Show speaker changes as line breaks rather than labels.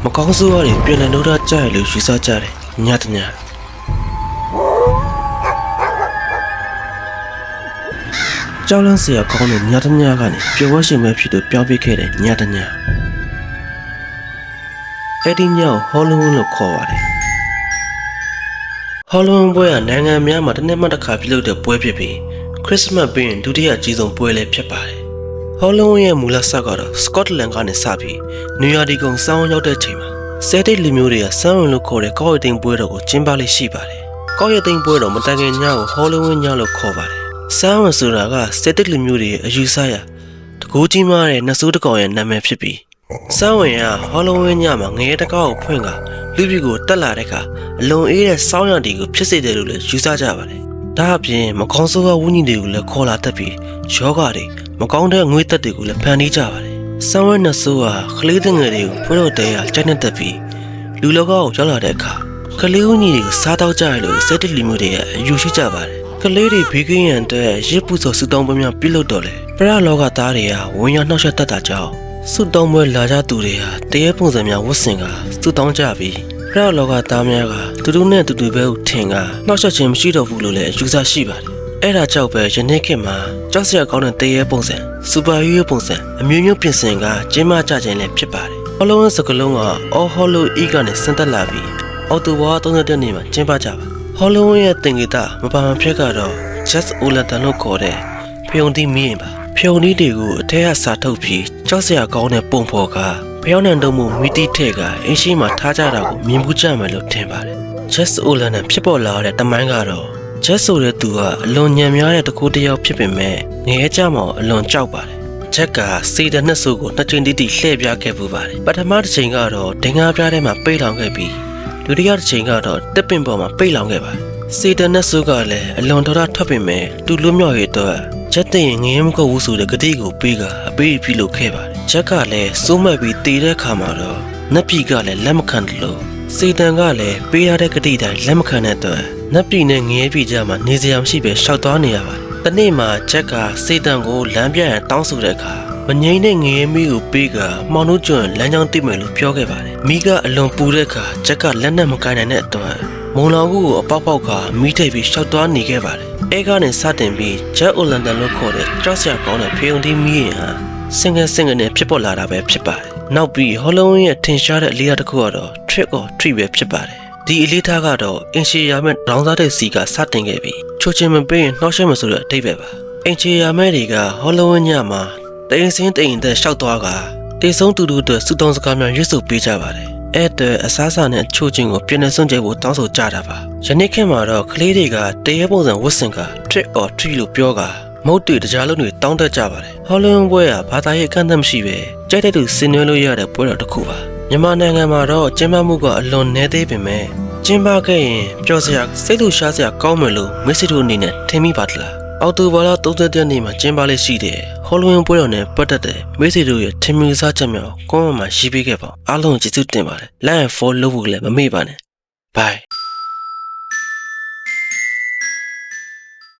မကောင်းဆိုးရည်ပြန်လည်လို့တော့ကြားရလို့ယူဆကြတယ်ညတညကြောက်လန့်စရာကောင်းတဲ့ညတညကနေပျော်ဝှက်ရှင်မဲ့ဖြစ်သူပြောင်းပြခဲ့တဲ့ညတညအဲ့ဒီညကိုဟောလဝင်းလို့ခေါ်ပါတယ်ဟောလဝင်းပွဲကနိုင်ငံများမှာတစ်နှစ်မှတစ်ခါပြုလုပ်တဲ့ပွဲဖြစ်ပြီးခရစ်စမတ်ပြီးရင်ဒုတိယအကြီးဆုံးပွဲလည်းဖြစ်ပါတယ်ဟောလဝင်းရဲ့မူလဆက်ကတော့စကော့တလန်ကနေစပြီးနယူးယားဒီကုန်းစောင်းရောက်တဲ့ချိန်မှာဆယ်တိတ်လူမျိုးတွေကစမ်းဝင်လို့ခေါ်တဲ့ကောက်ရည်သိမ်းပွဲတော်ကိုကျင်းပလေးရှိပါတယ်ကောက်ရည်သိမ်းပွဲတော်မတိုင်ခင်ညကိုဟောလဝင်းညလို့ခေါ်ပါတယ်စမ်းဝင်ဆိုတာကဆယ်တိတ်လူမျိုးတွေရဲ့အယူဆရတကူကြီးမားတဲ့နတ်ဆိုးတစ်ကောင်ရဲ့နာမည်ဖြစ်ပြီးစမ်းဝင်ကဟောလဝင်းညမှာငရဲတကောက်ကိုဖွင့်ကလူပြည်ကိုတက်လာတဲ့အခါအလွန်အေးတဲ့စောင်းရတီကိုဖြစ်စေတယ်လို့လည်းယူဆကြပါတယ်ဒါအပြင်မကောင်းဆိုးသောဝိညာဉ်တွေကိုလည်းခေါ်လာတတ်ပြီးယောဂတွေမကောင်းတဲ့ငွေသက်တွေကိုလည်းဖန်တီးကြပါတယ်စမ်းဝဲနတ်ဆိုးဟာကလေးငယ်တွေကိုဖွင့်လို့တဲရကြိုက်နေတတ်ပြီးလူလောကကိုရောက်လာတဲ့အခါကလေးဦးကြီးတွေကိုစားတော့ကြရလို့စက်တိလီမျိုးတွေရဲ့အယူရှိကြပါတယ်ကလေးတွေဘေးကင်းရန်အတွက်ရစ်ပူစော်စူတောင်းပွဲများပြုလုပ်တော့လေပရလောကသားတွေကဝန်ရနှောက်ယှက်တတ်တာကြောင့်စူတောင်းပွဲလာကြသူတွေဟာတရေပုံစံများဝတ်ဆင်ကစူတောင်းကြပြီးပရလောကသားများကတူတူနဲ့တူတူပဲထင်ကနှောက်ယှက်ခြင်းမရှိတော့ဘူးလို့လည်းအယူဆရှိပါတယ်အဲ့ဒါကြောင့်ပဲယနေ့ခေတ်မှာကြောက်စရာကောင်းတဲ့တရေပုံစံစူပါဟီးရိုးပုံစံအမျိုးမျိုးပြင်ဆင်ကကျင်းပကြခြင်းလည်းဖြစ်ပါတယ်ဟောလဝင်းစကလုံးကအော်ဟောလိုအီကနေဆင်းသက်လာပြီးအော်တိုဝါ30ရက်နေ့မှာကျင်းပကြပါဟောလဝင်းရဲ့တင်ဂီတာမပါမဖြစ်ကတော့ Just Olatan လို့ခေါ်တဲ့ဖျုံသီးမီးရင်ပါဖျုံသီးတွေကိုအထက်ကစာထုတ်ပြီးကြောက်စရာကောင်းတဲ့ပုံဖော်ကဖျောင်းနှံတုံးမှုမိတိထဲကအင်းရှိမှထားကြတာကိုမြင်မှုကြမယ်လို့ထင်ပါတယ် Just Olatan ဖြစ်ပေါ်လာတဲ့တမိုင်းကတော့ Just ဆိုတဲ့သူကအလွန်ညံများတဲ့တကူတယောက်ဖြစ်ပေမဲ့ငရဲကြမှာအလွန်ကြောက်ပါတယ်ချက်ကစေတနှစ်စုကိုနှစ်ချိန်တိတိလှည့်ပြခဲ့ပူပါတယ်ပထမတစ်ချိန်ကတော့ဒင်္ဂါပြားထဲမှာပိတ်လောင်ခဲ့ပြီးဒုတိယတစ်ချိန်ကတော့တစ်ပင်ပေါ်မှာပိတ်လောင်ခဲ့ပါတယ်စေတနှစ်စုကလည်းအလွန်တော်တာထွက်ပေမဲ့တူလွတ်မြောက်ရေးတော့ချက်သိရင်ငရဲမကုတ်ဘူးဆိုတဲ့ဂတိကိုပေးကအပေးပြုလုပ်ခဲ့ပါတယ်ချက်ကလည်းစိုးမဲ့ပြီးတည်တဲ့ခါမှာတော့နတ်ပြည်ကလည်းလက်မခံတယ်လို့စေတန်ကလည်းပေးရတဲ့ဂတိတိုင်းလက်မခံတဲ့တော့နတ်ပြည်နဲ့ငရဲပြည်ကြမှာနေစရာမရှိပဲရှောက်သွားနေရပါတယ်တနေ့မှာချက်ကစေတန်ကိုလမ်းပြရန်တောင်းဆိုတဲ့အခါမငိမ့်တဲ့ငရဲမီးကိုပေးကမောင်တို့ကျွန်းလမ်းကြောင်းတိမယ်လို့ပြောခဲ့ပါတယ်မီးကအလွန်ပူတဲ့အခါချက်ကလက်နဲ့မကိုင်းနိုင်တဲ့အတွက်မုံလောင်ကူကိုအပေါက်ပေါက်ကမီးထိပ်ပြီးရှောက်သွားနေခဲ့ပါတယ်အဲကနေစတင်ပြီးဂျက်အိုလန်တန်လို့ခေါ်တဲ့ကြောက်စရာကောင်းတဲ့ဖေယုံတီးမီးရင်ဟာစင်ကနဲ့ဖြစ်ပေါ်လာတာပဲဖြစ်ပါတယ်နောက်ပြီးဟောလဝင်းရဲ့ထင်ရှားတဲ့အလေးအတစ်ခုကတော့ trick or treat ပဲဖြစ်ပါတယ်ဒီအလေးထားကတော့အင်ရှီယာမဲ့ဒေါင်းစားတဲ့စီကစတင်ခဲ့ပြီးချိုချင်းမပေးရင်နှောက်ရှက်မဆိုတဲ့အဓိပ္ပာယ်ပါအင်ရှီယာမဲ့တွေကဟောလဝင်းညမှာတိန်စင်းတိန်တဲ့ရှောက်သွားကတေဆုံးတူတူအတွက်စူတောင်းစကားများရွတ်ဆိုပေးကြပါတယ်အဲ့တဲ့အစားအစာနဲ့ချိုချင်းကိုပြင်နေစွန့်ကြဖို့တောင်းဆိုကြတာပါယနေ့ခေတ်မှာတော့ကလေးတွေကတရေပုံစံဝတ်ဆင်က trick or treat လို့ပြောကမုတ်တွေတကြားလုံးတွေတောင်းတကြပါတယ်ဟောလဝင်းပွဲကဘာသာရေးအခမ်းအနားမရှိပဲကြိုက်တဲ့သူဆင်နွှဲလို့ရတဲ့ပွဲတော်တစ်ခုပါမြန်မာနိုင်ငံမှာတော့ကျင်းပမှုကအလွန်နည်းသေးပေမဲ့ကျင်းပခဲ့ရင်ပျော်စရာစိတ်လှရှားစရာကောင်းမယ်လို့မိတ်ဆွေတို့အနေနဲ့ထင်မိပါသလားအော်တိုဘာလ30ရက်နေ့မှာကျင်းပလေးရှိတဲ့ဟောလဝင်းပွဲတော်နဲ့ပတ်သက်တဲ့မိတ်ဆွေတို့ရဲ့ထင်မြင်စားချက်များကိုကွန်မန့်မှာရေးပေးခဲ့ပါအားလုံးကျေးဇူးတင်ပါတယ် like and follow လုပ်ဖို့လည်းမမေ့ပါနဲ့ bye